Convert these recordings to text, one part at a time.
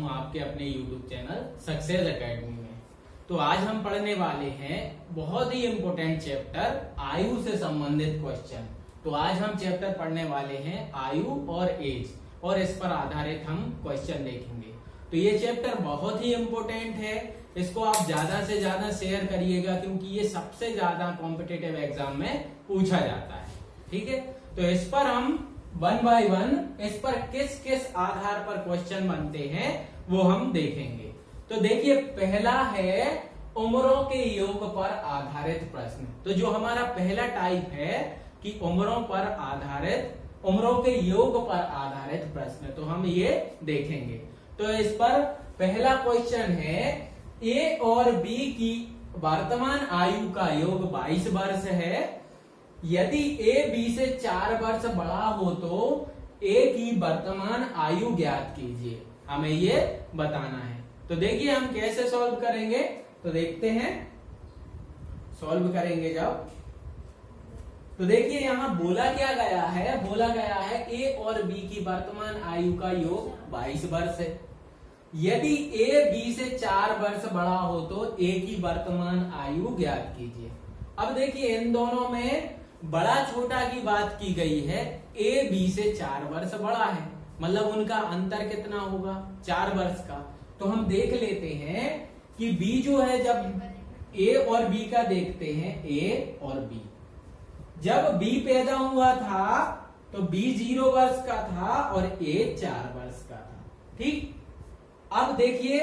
हूँ आपके अपने YouTube चैनल सक्सेस एकेडमी में। तो आज हम पढ़ने वाले हैं बहुत ही इम्पोर्टेंट चैप्टर आयु से संबंधित क्वेश्चन। तो आज हम चैप्टर पढ़ने वाले हैं आयु और एज, और इस पर आधारित हम क्वेश्चन देखेंगे। तो ये चैप्टर बहुत ही इम्पोर्टेंट है, इसको आप ज्यादा से ज्यादा शेयर करिएगा क्योंकि ये सबसे ज्यादा कॉम्पिटिटिव एग्जाम में पूछा जाता है। ठीक है, तो इस पर हम वन बाय वन इस पर किस किस आधार पर क्वेश्चन बनते हैं वो हम देखेंगे। तो देखिए, पहला है उम्रों के योग पर आधारित प्रश्न। तो जो हमारा पहला टाइप है कि उम्रों पर आधारित, उम्रों के योग पर आधारित प्रश्न, तो हम ये देखेंगे। तो इस पर पहला क्वेश्चन है, ए और बी की वर्तमान आयु का योग 22 वर्ष है। यदि ए बी से 4 वर्ष बड़ा हो तो ए की वर्तमान आयु ज्ञात कीजिए, हमें ये बताना है। तो देखिए हम कैसे सॉल्व करेंगे, तो देखते हैं सॉल्व करेंगे जब। तो देखिए यहाँ बोला क्या गया है, बोला गया है ए और बी की वर्तमान आयु का योग 22 वर्ष है। यदि ए बी से 4 वर्ष बड़ा हो तो ए की वर्तमान आयु ज्ञात कीजिए। अब देखिए इन दोनों में बड़ा छोटा की बात की गई है, ए बी से 4 वर्ष बड़ा है, मतलब उनका अंतर कितना होगा, 4 वर्ष का। तो हम देख लेते हैं कि बी जो है, जब ए और बी का देखते हैं, ए और बी, जब बी पैदा हुआ था तो बी 0 वर्ष का था और ए 4 वर्ष का था। ठीक, अब देखिए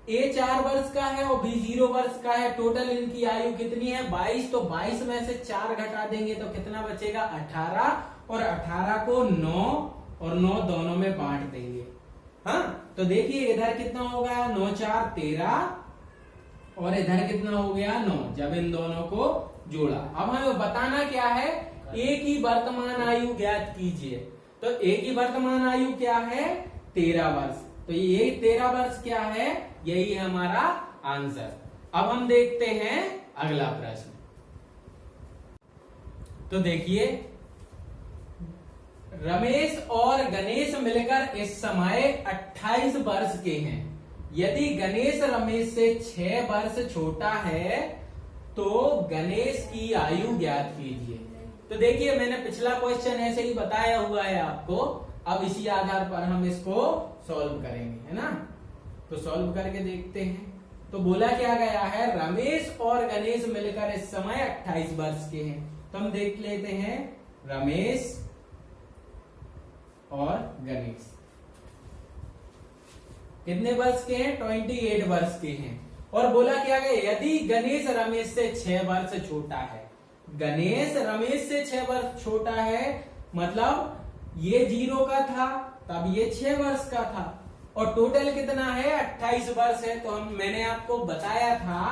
ए 4 वर्ष का है और बी 0 वर्ष का है, टोटल इनकी आयु कितनी है, 22। तो 22 में से 4 घटा देंगे तो कितना बचेगा, 18, और 18 को 9 और 9 दोनों में बांट देंगे। हाँ, तो देखिए इधर कितना हो गया, 9 4 13, और इधर कितना हो गया, 9, जब इन दोनों को जोड़ा। अब हमें बताना क्या है, ए की वर्तमान आयु ज्ञात कीजिए। तो ए की वर्तमान आयु क्या है, 13 वर्ष। तो ये 13 वर्ष क्या है, यही है हमारा आंसर। अब हम देखते हैं अगला प्रश्न। तो देखिए, रमेश और गणेश मिलकर इस समय 28 वर्ष के हैं। यदि गणेश रमेश से 6 वर्ष छोटा है तो गणेश की आयु ज्ञात कीजिए। तो देखिए मैंने पिछला क्वेश्चन ऐसे ही बताया हुआ है आपको, अब इसी आधार पर हम इसको सॉल्व करेंगे, है ना। तो सॉल्व करके देखते हैं। तो बोला क्या गया है, रमेश और गणेश मिलकर इस समय 28 वर्ष के हैं। तो हम देख लेते हैं रमेश और गणेश कितने वर्ष के हैं, 28 वर्ष के हैं। और बोला क्या गया, यदि गणेश रमेश से 6 वर्ष छोटा है, गणेश रमेश से 6 वर्ष छोटा है, मतलब ये 0 का था तब ये 6 वर्ष का था, और टोटल कितना है, 28 वर्ष है। तो मैंने आपको बताया था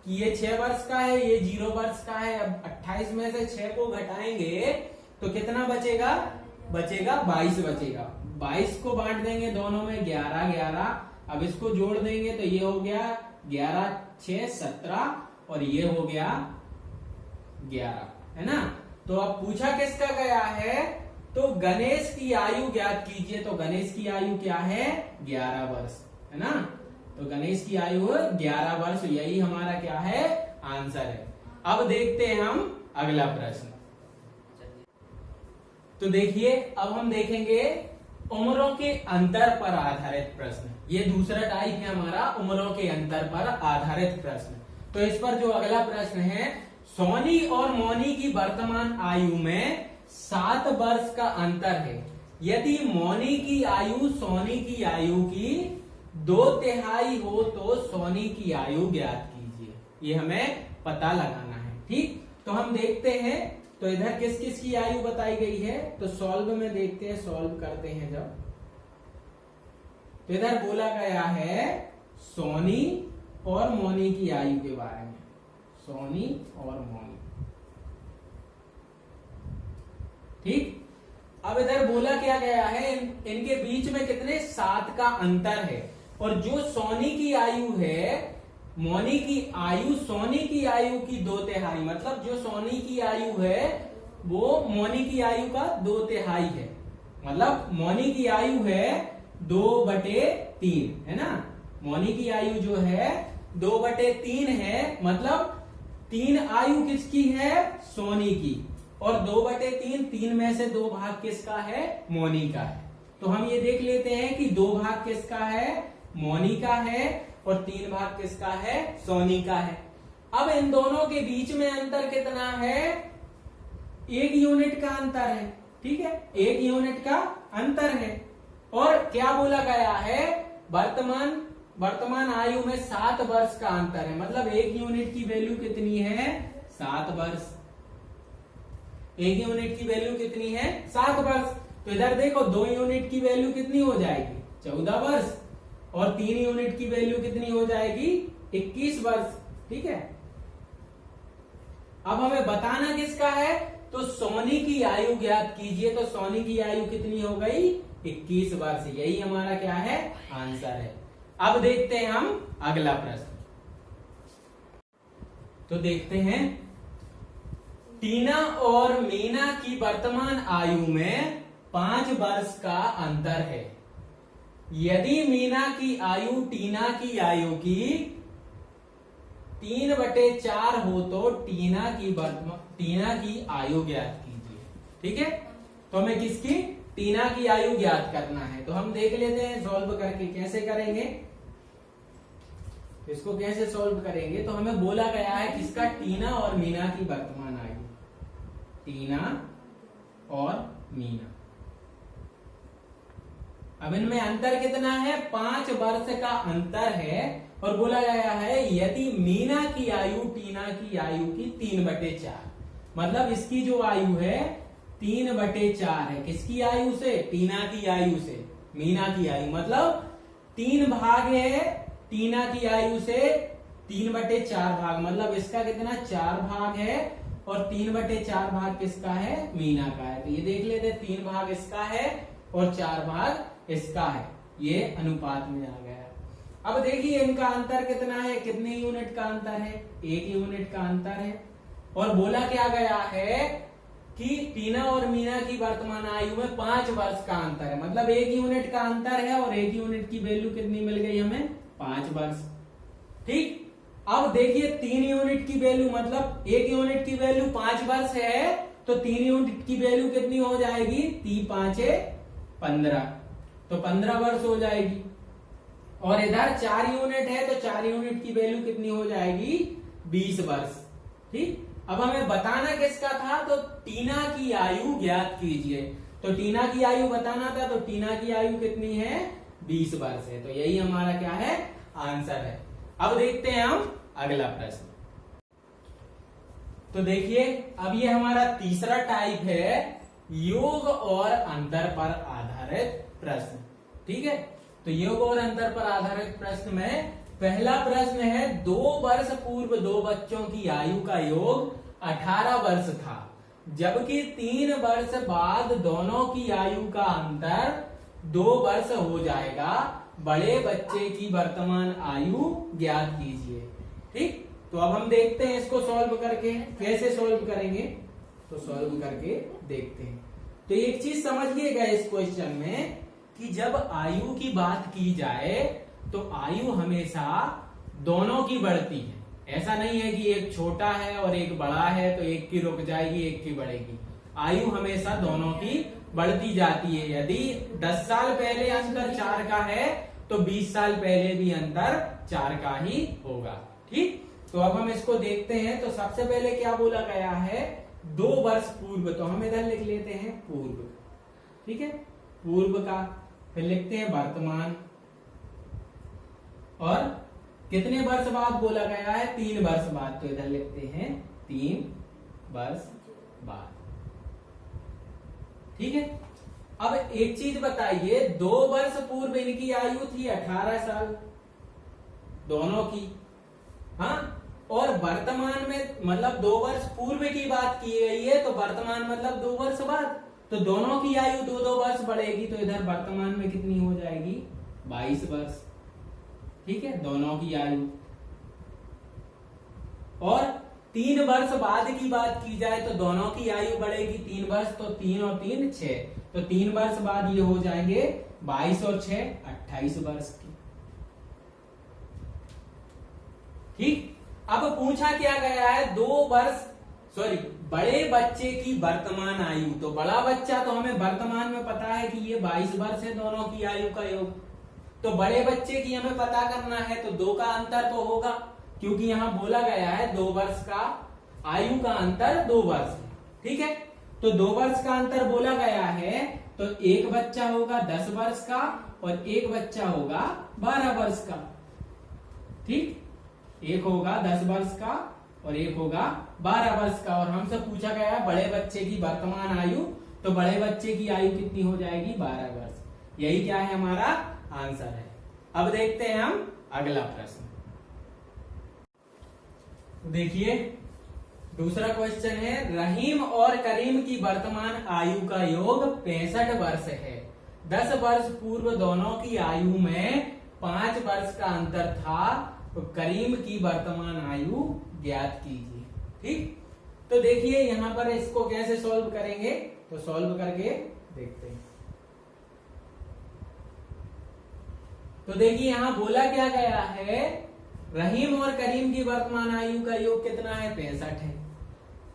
कि ये 6 वर्ष का है, ये 0 वर्ष का है। अब 28 में से 6 को घटाएंगे तो कितना बचेगा, बचेगा 22 बचेगा। 22 को बांट देंगे दोनों में, 11 11। अब इसको जोड़ देंगे तो ये हो गया 11 6 17, और ये हो गया 11, है ना। तो अब पूछा किसका गया है, तो गणेश की आयु ज्ञात कीजिए। तो गणेश की आयु क्या है, 11 वर्ष, है ना। तो गणेश की आयु 11 वर्ष, यही हमारा क्या है, आंसर है। अब देखते हैं हम अगला प्रश्न। तो देखिए अब हम देखेंगे उम्रों के अंतर पर आधारित प्रश्न। ये दूसरा टाइप है हमारा, उम्रों के अंतर पर आधारित प्रश्न। तो इस पर जो अगला प्रश्न है, सोनी और मोनी की वर्तमान आयु में 7 वर्ष का अंतर है। यदि मोनी की आयु सोनी की आयु की 2/3 हो तो सोनी की आयु ज्ञात कीजिए। ये हमें पता लगाना है। ठीक, तो हम देखते हैं। तो इधर किस किस की आयु बताई गई है, तो सॉल्व में देखते हैं, सॉल्व करते हैं जब। तो इधर बोला गया है सोनी और मोनी की आयु के बारे में, सोनी और मोनी। ठीक, अब इधर बोला क्या गया है, इनके बीच में कितने, 7 का अंतर है। और जो सोनी की आयु है, मोनी की आयु सोनी की आयु की 2/3, मतलब जो सोनी की आयु है वो मोनी की आयु का 2/3 है। मतलब मोनी की आयु है 2/3 3 है ना। मौनी की आयु जो है 2/3 है, मतलब 3 आयु किसकी है, सोनी की, और 2/3, 3 में से 2 भाग किसका है, मौनी का है। तो हम ये देख लेते हैं कि 2 भाग किसका है, मौनी का है, और 3 भाग किसका है, सोनी का है। अब इन दोनों के बीच में अंतर कितना है, 1 यूनिट का अंतर है। ठीक है, 1 यूनिट का अंतर है। और क्या बोला गया है, वर्तमान आयु में 7 वर्ष का अंतर है, मतलब 1 यूनिट की वैल्यू कितनी है, 7 वर्ष। 1 यूनिट की वैल्यू कितनी है, 7 वर्ष। तो इधर देखो 2 यूनिट की वैल्यू कितनी हो जाएगी, 14 वर्ष, और 3 यूनिट की वैल्यू कितनी हो जाएगी, 21 वर्ष। ठीक है, अब हमें बताना किसका है, तो सोनी की आयु ज्ञात कीजिए। तो सोनी की आयु कितनी हो गई, 21 वर्ष। यही हमारा क्या है, आंसर है। अब देखते हैं हम अगला प्रश्न। तो देखते हैं, टीना और मीना की वर्तमान आयु में 5 वर्ष का अंतर है। यदि मीना की आयु टीना की आयु की 3/4 हो तो टीना की आयु ज्ञात कीजिए। ठीक है, तो हमें किसकी, टीना की आयु ज्ञात करना है। तो हम देख लेते हैं सॉल्व करके कैसे करेंगे, इसको कैसे सॉल्व करेंगे। तो हमें बोला गया है किसका, टीना और मीना की वर्तमान आयु, टीना और मीना। अब इनमें अंतर कितना है, 5 वर्ष का अंतर है, और बोला गया है यदि मीना की आयु टीना की आयु की 3/4, मतलब इसकी जो आयु है 3/4 है, किसकी आयु से, टीना की आयु से। मीना की आयु मतलब 3 भाग है टीना की आयु से, 3/4 भाग, मतलब इसका कितना, 4 भाग है, और 3/4 भाग किसका है, मीना का है। तो ये देख लेते, 3 भाग इसका है और 4 भाग इसका है, ये अनुपात में आ गया। अब देखिए इनका अंतर कितना है, कितने यूनिट का अंतर है, 1 यूनिट का अंतर है। और बोला क्या गया है कि टीना और मीना की वर्तमान आयु में 5 वर्ष का अंतर है, मतलब 1 यूनिट का अंतर है, और 1 यूनिट की वैल्यू कितनी मिल गई हमें, 5 वर्ष। ठीक, अब देखिए 3 यूनिट की वैल्यू, मतलब 1 यूनिट की वैल्यू 5 वर्ष है, तो 3 यूनिट की वैल्यू कितनी हो जाएगी, 3 5 15, तो 15 वर्ष हो जाएगी। और इधर 4 यूनिट है, तो 4 यूनिट की वैल्यू कितनी हो जाएगी, 20 वर्ष। ठीक, अब हमें बताना किसका था, तो टीना की आयु ज्ञात कीजिए। तो टीना की आयु बताना था, तो टीना की आयु कितनी है, 20 वर्ष है। तो यही हमारा क्या है, आंसर है। अब देखते हैं हम अगला प्रश्न। तो देखिए अब ये हमारा तीसरा टाइप है, योग और अंतर पर आधारित प्रश्न। ठीक है, तो योग और अंतर पर आधारित प्रश्न में पहला प्रश्न है, 2 वर्ष पूर्व 2 बच्चों की आयु का योग 18 वर्ष था, जबकि 3 वर्ष बाद दोनों की आयु का अंतर 2 वर्ष हो जाएगा। बड़े बच्चे की वर्तमान आयु ज्ञात कीजिए। ठीक, तो अब हम देखते हैं इसको सॉल्व करके, कैसे सॉल्व करेंगे, तो सॉल्व करके देखते हैं। तो एक चीज समझिएगा इस क्वेश्चन में कि जब आयु की बात की जाए तो आयु हमेशा दोनों की बढ़ती है। ऐसा नहीं है कि एक छोटा है और एक बड़ा है तो एक की रुक जाएगी एक की बढ़ेगी। आयु हमेशा दोनों की बढ़ती जाती है। यदि 10 साल पहले अंतर 4 का है तो 20 साल पहले भी अंतर 4 का ही होगा। ठीक, तो अब हम इसको देखते हैं। तो सबसे पहले क्या बोला गया है, 2 वर्ष पूर्व, तो हम इधर लिख लेते हैं पूर्व। ठीक है, पूर्व का, फिर लिखते हैं वर्तमान, और कितने वर्ष बाद बोला गया है, 3 वर्ष बाद, तो इधर लिखते हैं 3 वर्ष बाद। ठीक है, अब एक चीज बताइए, 2 वर्ष पूर्व इनकी आयु थी 18 साल दोनों की, हाँ, और वर्तमान में मतलब 2 वर्ष पूर्व की बात की गई है, तो वर्तमान मतलब 2 वर्ष बाद, तो दोनों की आयु 2-2 वर्ष बढ़ेगी, तो इधर वर्तमान में कितनी हो जाएगी, 22 वर्ष। ठीक है, दोनों की आयु। और 3 वर्ष बाद की बात की जाए तो दोनों की आयु बढ़ेगी 3 वर्ष, तो 3 और 3 6, तो 3 वर्ष बाद ये हो जाएंगे 22 और 6 28 वर्ष की। ठीक। अब पूछा क्या गया है, बड़े बच्चे की वर्तमान आयु। तो बड़ा बच्चा तो हमें वर्तमान में पता है कि ये 22 वर्ष है, दोनों की आयु का योग। तो बड़े बच्चे की हमें पता करना है, तो 2 का अंतर तो होगा, क्योंकि यहाँ बोला गया है 2 वर्ष का आयु का अंतर 2 वर्ष है। ठीक है, तो 2 वर्ष का अंतर बोला गया है, तो एक बच्चा होगा 10 वर्ष का और एक बच्चा होगा 12 वर्ष का। ठीक, एक होगा 10 वर्ष का और एक होगा 12 वर्ष का। और हमसे पूछा गया है बड़े बच्चे की वर्तमान आयु, तो बड़े बच्चे की आयु कितनी हो जाएगी, 12 वर्ष। यही क्या है, हमारा आंसर है। अब देखते हैं हम अगला प्रश्न। देखिए दूसरा क्वेश्चन है, रहीम और करीम की वर्तमान आयु का योग 65 वर्ष है। 10 वर्ष पूर्व दोनों की आयु में 5 वर्ष का अंतर था, तो करीम की वर्तमान आयु ज्ञात कीजिए। ठीक, तो देखिए यहां पर इसको कैसे सॉल्व करेंगे, तो सॉल्व करके देखते हैं। तो देखिए यहां बोला क्या गया है, रहीम और करीम की वर्तमान आयु का योग कितना है, 65 है,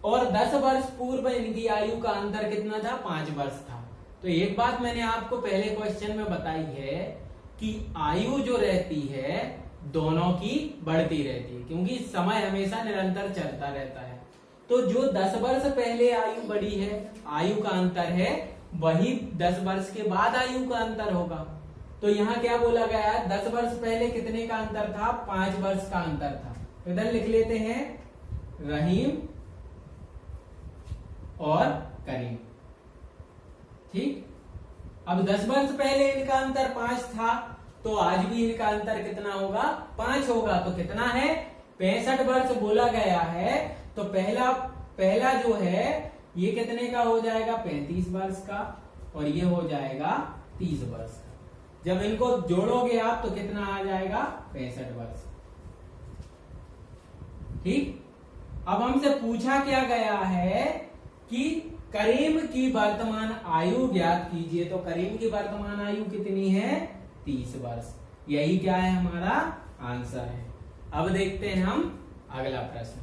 और 10 वर्ष पूर्व इनकी आयु का अंतर कितना था, 5 वर्ष था। तो एक बात मैंने आपको पहले क्वेश्चन में बताई है कि आयु जो रहती है दोनों की बढ़ती रहती है, क्योंकि समय हमेशा निरंतर चलता रहता है। तो जो 10 वर्ष पहले आयु बढ़ी है, आयु का अंतर है, वही 10 वर्ष के बाद आयु का अंतर होगा। तो यहाँ क्या बोला गया है, 10 वर्ष पहले कितने का अंतर था, 5 वर्ष का अंतर था। तो इधर लिख लेते हैं रहीम और करीम। ठीक, अब 10 वर्ष पहले इनका अंतर 5 था, तो आज भी इनका अंतर कितना होगा, 5 होगा। तो कितना है, 65 वर्ष बोला गया है, तो पहला जो है ये कितने का हो जाएगा, 35 वर्ष का, और ये हो जाएगा 30 वर्ष का। जब इनको जोड़ोगे आप तो कितना आ जाएगा, 65 वर्ष। ठीक, अब हमसे पूछा क्या गया है कि करीम की वर्तमान आयु ज्ञात कीजिए। तो करीम की वर्तमान आयु कितनी है, 30 वर्ष। यही क्या है, हमारा आंसर है। अब देखते हैं हम अगला प्रश्न।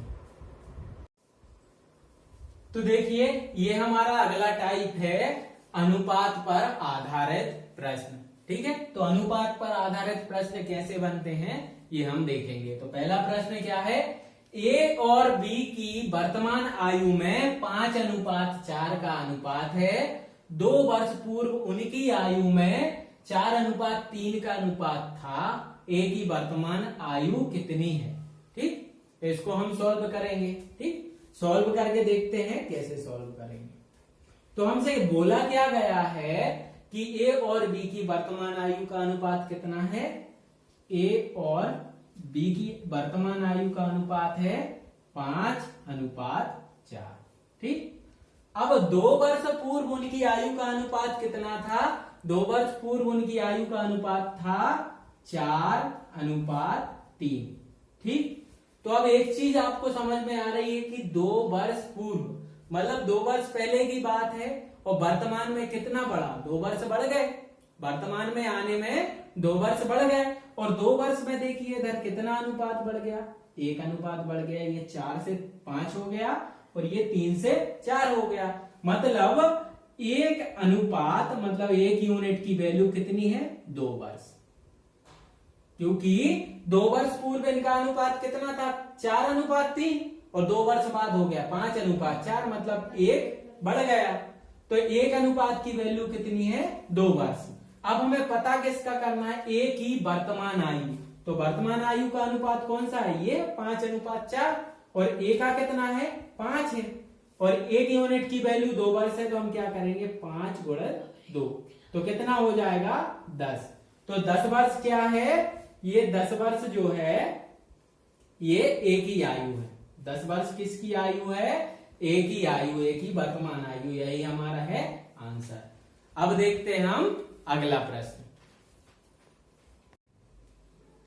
तो देखिए ये हमारा अगला टाइप है अनुपात पर आधारित प्रश्न। ठीक है, तो अनुपात पर आधारित प्रश्न कैसे बनते हैं ये हम देखेंगे। तो पहला प्रश्न क्या है, ए और बी की वर्तमान आयु में 5:4 का अनुपात है। 2 वर्ष पूर्व उनकी आयु में 4:3 का अनुपात था। ए की वर्तमान आयु कितनी है। ठीक, तो इसको हम सॉल्व करेंगे। ठीक, सॉल्व करके देखते हैं कैसे सॉल्व करेंगे। तो हमसे बोला क्या गया है कि ए और बी की वर्तमान आयु का अनुपात कितना है, ए और बी की वर्तमान आयु का अनुपात है 5:4। ठीक, अब 2 वर्ष पूर्व उनकी आयु का अनुपात कितना था, 2 वर्ष पूर्व उनकी आयु का अनुपात था 4:3। ठीक, तो अब एक चीज आपको समझ में आ रही है कि 2 वर्ष पूर्व मतलब 2 वर्ष पहले की बात है, और वर्तमान में कितना बढ़ा, 2 वर्ष बढ़ गए। वर्तमान में आने में 2 वर्ष बढ़ गए, और 2 वर्ष में देखिए इधर कितना अनुपात बढ़ गया, 1 अनुपात बढ़ गया। ये 4 से 5 हो गया और ये 3 से 4 हो गया। मतलब 1 अनुपात मतलब 1 यूनिट की वैल्यू कितनी है, 2 वर्ष। क्योंकि 2 वर्ष पूर्व इनका अनुपात कितना था, 4:3, और 2 वर्ष बाद हो गया 5:4, मतलब 1 बढ़ गया। तो 1 अनुपात की वैल्यू कितनी है, 2 वर्ष। अब हमें पता किसका करना है, ए की वर्तमान आयु। तो वर्तमान आयु का अनुपात कौन सा है, ये 5:4, और ए का कितना है, 5 है, और 1 यूनिट की वैल्यू 2 वर्ष है। तो हम क्या करेंगे, 5 × 2, तो कितना हो जाएगा, 10। तो 10 वर्ष क्या है, ये 10 वर्ष जो है ये ए की आयु है। 10 वर्ष किसकी आयु है, ए की आयु, ए की वर्तमान आयु। यही हमारा है आंसर। अब देखते हैं हम अगला प्रश्न।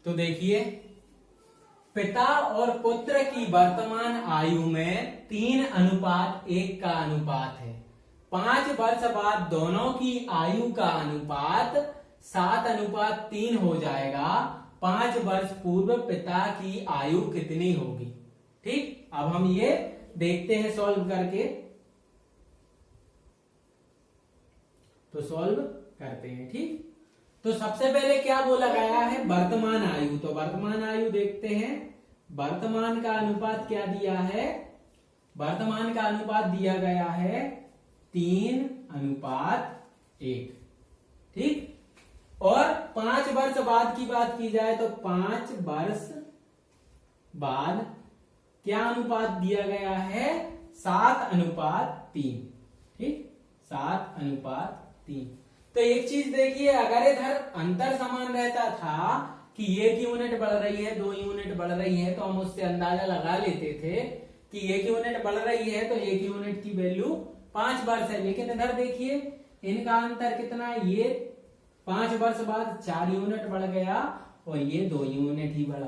तो देखिए पिता और पुत्र की वर्तमान आयु में 3:1 का अनुपात है। 5 वर्ष बाद दोनों की आयु का अनुपात 7:3 हो जाएगा। 5 वर्ष पूर्व पिता की आयु कितनी होगी। ठीक, अब हम ये देखते हैं सॉल्व करके। तो सॉल्व करते हैं। ठीक, तो सबसे पहले क्या बोला गया है, वर्तमान आयु। तो वर्तमान आयु देखते हैं। वर्तमान का अनुपात क्या दिया है, वर्तमान का अनुपात दिया गया है 3:1। ठीक, और 5 वर्ष बाद की बात की जाए तो 5 वर्ष बाद क्या अनुपात दिया गया है, 7:3। ठीक, 7:3। तो एक चीज देखिए, अगर इधर अंतर समान रहता था कि 1 यूनिट बढ़ रही है 2 यूनिट बढ़ रही है, तो हम उससे अंदाजा लगा लेते थे कि 1 यूनिट बढ़ रही है तो 1 यूनिट की वैल्यू 5 वर्ष है। लेकिन इधर देखिए इनका अंतर कितना है, ये 5 वर्ष बाद 4 यूनिट बढ़ गया और ये 2 यूनिट ही बढ़ा।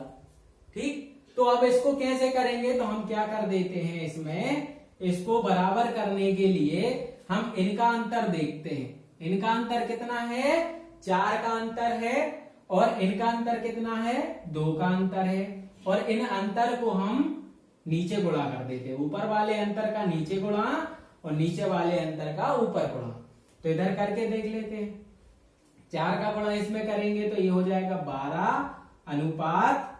ठीक, तो अब इसको कैसे करेंगे, तो हम क्या कर देते हैं, इसमें इसको बराबर करने के लिए हम इनका अंतर देखते हैं। इनका अंतर कितना है, 4 का अंतर है, और इनका अंतर कितना है, 2 का अंतर है। और इन अंतर को हम नीचे गुणा कर देते हैं, ऊपर वाले अंतर का नीचे गुणा और नीचे वाले अंतर का ऊपर गुणा। तो इधर करके देख लेते हैं। 4 का गुणा इसमें करेंगे तो ये हो जाएगा 12:4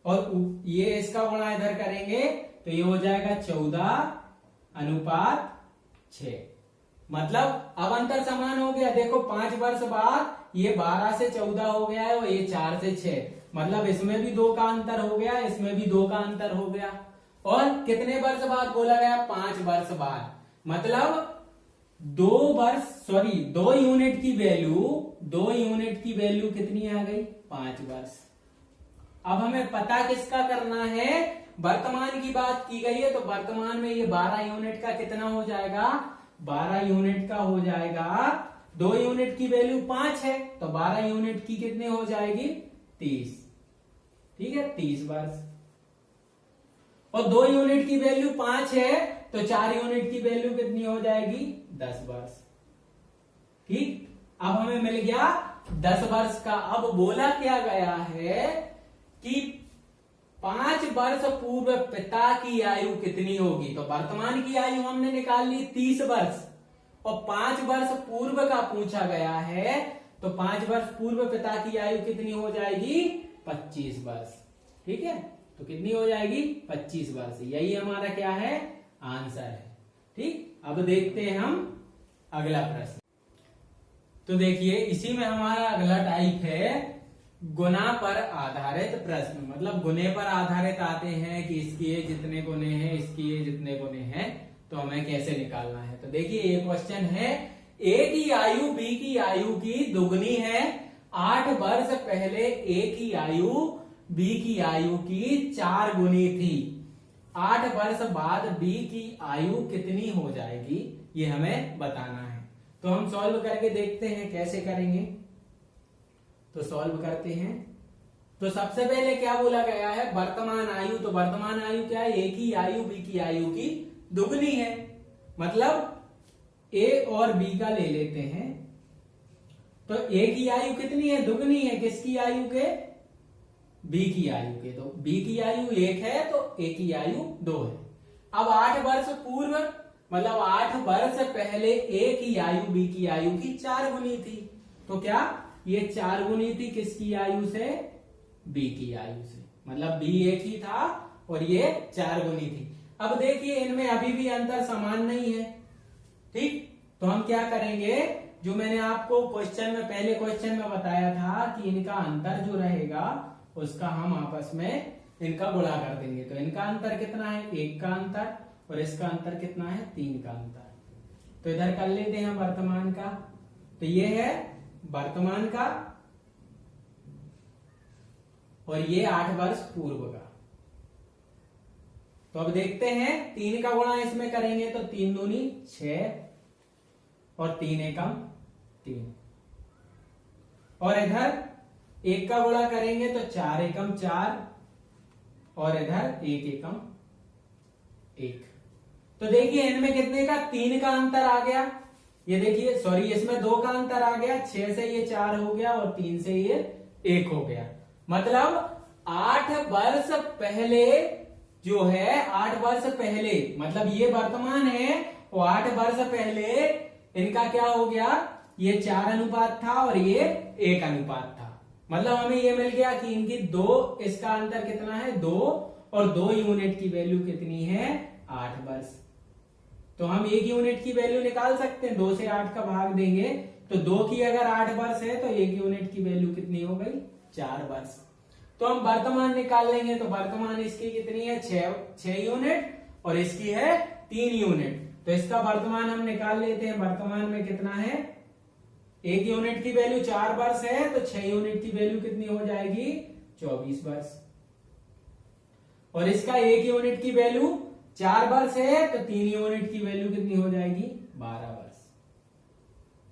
और ये इसका गुणा इधर करेंगे तो ये हो जाएगा 14:6। मतलब अब अंतर समान हो गया। देखो 5 वर्ष बाद ये 12 से 14 हो गया है और ये 4 से 6, मतलब इसमें भी 2 का अंतर हो गया, इसमें भी 2 का अंतर हो गया। और कितने वर्ष बाद बोला गया, 5 वर्ष बाद, मतलब 2 यूनिट की वैल्यू कितनी आ गई, 5 वर्ष। अब हमें पता किसका करना है, वर्तमान की बात की गई है तो वर्तमान में ये 12 यूनिट का कितना हो जाएगा, 12 यूनिट का हो जाएगा। 2 यूनिट की वैल्यू 5 है तो 12 यूनिट की कितने हो जाएगी, 30। ठीक है, 30 वर्ष। और 2 यूनिट की वैल्यू 5 है तो 4 यूनिट की वैल्यू कितनी हो जाएगी, 10 वर्ष। ठीक, अब हमें मिल गया 10 वर्ष का। अब बोला क्या गया है कि 5 वर्ष पूर्व पिता की आयु कितनी होगी। तो वर्तमान की आयु हमने निकाल ली 30 वर्ष और 5 वर्ष पूर्व का पूछा गया है, तो 5 वर्ष पूर्व पिता की आयु कितनी हो जाएगी, 25 वर्ष। ठीक है, तो कितनी हो जाएगी, 25 वर्ष। यही हमारा क्या है, आंसर है। ठीक, अब देखते हैं हम अगला प्रश्न। तो देखिए इसी में हमारा अगला टाइप है गुना पर आधारित प्रश्न। मतलब गुने पर आधारित आते हैं कि इसकी ये जितने गुने हैं, इसकी ये जितने गुने हैं, तो हमें कैसे निकालना है। तो देखिए ये क्वेश्चन है, ए की आयु बी की आयु की दुगनी है। 8 वर्ष पहले ए की आयु बी की आयु की 4 गुनी थी। 8 वर्ष बाद बी की आयु कितनी हो जाएगी, ये हमें बताना है। तो हम सॉल्व करके देखते हैं कैसे करेंगे। तो सॉल्व करते हैं। तो सबसे पहले क्या बोला गया है, वर्तमान आयु। तो वर्तमान आयु क्या है, ए की आयु बी की आयु की दुगनी है। मतलब ए और बी का ले लेते हैं। तो ए की आयु कितनी है, दुगनी है, किसकी आयु के, बी की आयु के। तो बी की आयु 1 है तो ए की आयु 2 है। अब 8 वर्ष पूर्व, मतलब 8 वर्ष पहले ए की आयु बी की आयु की 4 गुनी थी। तो क्या ये 4 गुनी थी किसकी आयु से, बी की आयु से। मतलब बी 1 ही था और ये 4 गुनी थी। अब देखिए इनमें अभी भी अंतर समान नहीं है। ठीक, तो हम क्या करेंगे, जो मैंने आपको क्वेश्चन में, पहले क्वेश्चन में बताया था कि इनका अंतर जो रहेगा उसका हम आपस में इनका गुणा कर देंगे। तो इनका अंतर कितना है, 1 का अंतर, और इसका अंतर कितना है, 3 का अंतर। तो इधर कर लेते हैं वर्तमान का। तो ये है वर्तमान का और ये 8 वर्ष पूर्व का। तो अब देखते हैं 3 का गुणा इसमें करेंगे तो 3 दूनी 6 और 3 एकम 3, और इधर 1 का गुणा करेंगे तो 4 एकम 4 और इधर 1 एकम 1। तो देखिए इनमें कितने का, 3 का अंतर आ गया। ये देखिए, सॉरी, इसमें 2 का अंतर आ गया, 6 से ये 4 हो गया और 3 से ये 1 हो गया। मतलब 8 वर्ष पहले जो है, 8 वर्ष पहले, मतलब ये वर्तमान है, वो 8 वर्ष पहले इनका क्या हो गया, ये 4 अनुपात था और ये 1 अनुपात था। मतलब हमें ये मिल गया कि इनकी 2, इसका अंतर कितना है 2, और 2 यूनिट की वैल्यू कितनी है 8 वर्ष। तो हम 1 यूनिट की वैल्यू निकाल सकते हैं, 2 से 8 का भाग देंगे तो 2 की अगर 8 वर्ष है तो 1 यूनिट की वैल्यू कितनी हो गई 4 वर्ष। तो हम वर्तमान निकाल लेंगे, तो वर्तमान इसकी कितनी है 6 यूनिट और इसकी है 3 यूनिट। तो इसका वर्तमान हम निकाल लेते हैं, वर्तमान में कितना है, 1 यूनिट की वैल्यू 4 वर्ष है तो 6 यूनिट की वैल्यू कितनी हो जाएगी 24 वर्ष। और इसका 1 यूनिट की वैल्यू 4 वर्ष है तो 3 यूनिट की वैल्यू कितनी हो जाएगी 12 वर्ष।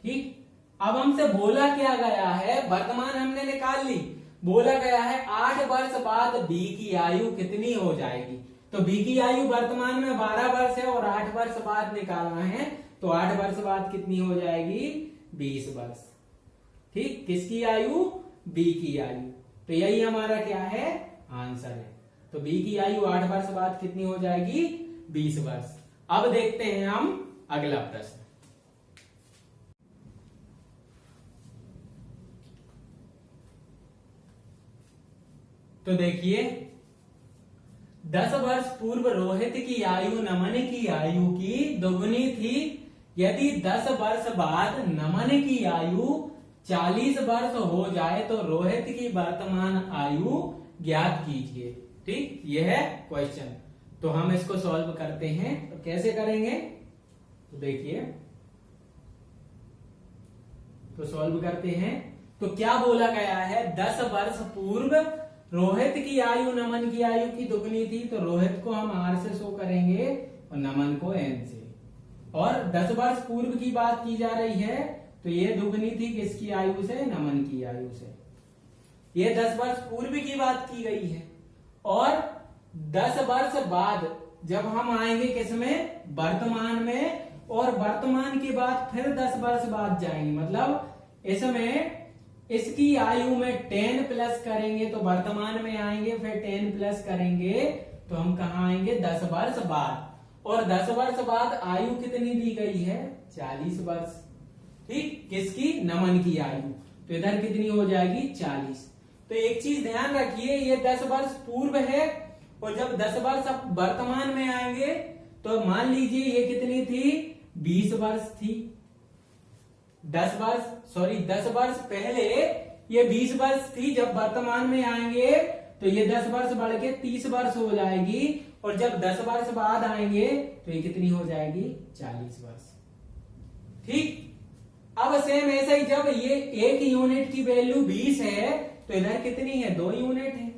ठीक, अब हमसे बोला क्या गया है, वर्तमान हमने निकाल ली, बोला गया है 8 वर्ष बाद बी की आयु कितनी हो जाएगी। तो बी की आयु वर्तमान में 12 वर्ष है और 8 वर्ष बाद निकालना है, तो 8 वर्ष बाद कितनी हो जाएगी 20 वर्ष। ठीक, किसकी आयु, बी की आयु। तो यही हमारा क्या है आंसर है। तो बी की आयु 8 वर्ष बाद कितनी हो जाएगी 20 वर्ष। अब देखते हैं हम अगला प्रश्न। तो देखिए, 10 वर्ष पूर्व रोहित की आयु नमन की आयु की दोगुनी थी। यदि 10 वर्ष बाद नमन की आयु 40 वर्ष हो जाए तो रोहित की वर्तमान आयु ज्ञात कीजिए। ठीक, यह है क्वेश्चन। तो हम इसको सॉल्व करते हैं। तो कैसे करेंगे, तो देखिए, तो सॉल्व करते हैं। तो क्या बोला गया है, 10 वर्ष पूर्व रोहित की आयु नमन की आयु की दुगनी थी, तो रोहित को हम आर से शो करेंगे और नमन को एन से। और 10 वर्ष पूर्व की बात की जा रही है, तो ये दुगनी थी किसकी आयु से, नमन की आयु से। ये 10 वर्ष पूर्व की बात की गई है। और 10 वर्ष बाद जब हम आएंगे किसमें, वर्तमान में, और वर्तमान के बाद फिर 10 वर्ष बाद जाएंगे, मतलब इसमें इसकी आयु में 10 प्लस करेंगे तो वर्तमान में आएंगे, फिर 10 प्लस करेंगे तो हम कहा आएंगे 10 वर्ष बाद। और 10 वर्ष बाद आयु कितनी दी गई है 40 वर्ष। ठीक, किसकी, नमन की आयु। तो इधर कितनी हो जाएगी 40। तो एक चीज ध्यान रखिए, ये 10 वर्ष पूर्व है और जब 10 वर्ष अब वर्तमान में आएंगे तो मान लीजिए ये कितनी थी 20 वर्ष थी। 10 वर्ष पहले ये 20 वर्ष थी, जब वर्तमान में आएंगे तो ये 10 वर्ष बढ़ के 30 वर्ष हो जाएगी, और जब 10 वर्ष बाद आएंगे तो ये कितनी हो जाएगी 40 वर्ष। ठीक, अब सेम ऐसा ही, जब ये 1 यूनिट की वैल्यू 20 है तो इधर कितनी है 2 यूनिट है,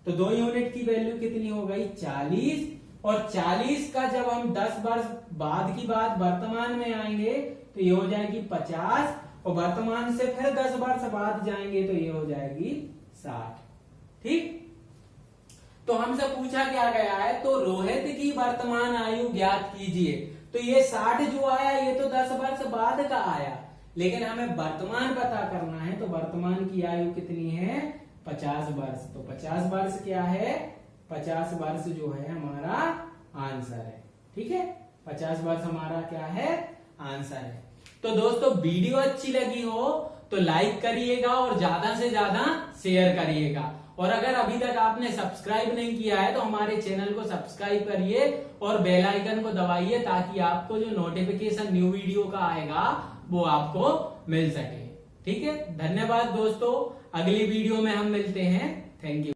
तो 2 यूनिट की वैल्यू कितनी हो गई 40। और 40 का जब हम 10 वर्ष बाद की बात वर्तमान में आएंगे तो ये हो जाएगी 50, और वर्तमान से फिर 10 वर्ष बाद जाएंगे तो ये हो जाएगी 60। ठीक, तो हमसे पूछा क्या गया है, तो रोहित की वर्तमान आयु ज्ञात कीजिए। तो ये 60 जो आया ये तो 10 वर्ष बाद का आया, लेकिन हमें वर्तमान पता करना है, तो वर्तमान की आयु कितनी है 50 वर्ष। तो 50 वर्ष क्या है, 50 वर्ष जो है हमारा आंसर है। ठीक है, 50 वर्ष हमारा क्या है आंसर है। तो दोस्तों, वीडियो अच्छी लगी हो तो लाइक करिएगा और ज्यादा से ज्यादा शेयर करिएगा। और अगर अभी तक आपने सब्सक्राइब नहीं किया है तो हमारे चैनल को सब्सक्राइब करिए और बेल आइकन को दबाइए, ताकि आपको जो नोटिफिकेशन न्यू वीडियो का आएगा वो आपको मिल सके। ठीक है, धन्यवाद दोस्तों, अगली वीडियो में हम मिलते हैं। Thank you.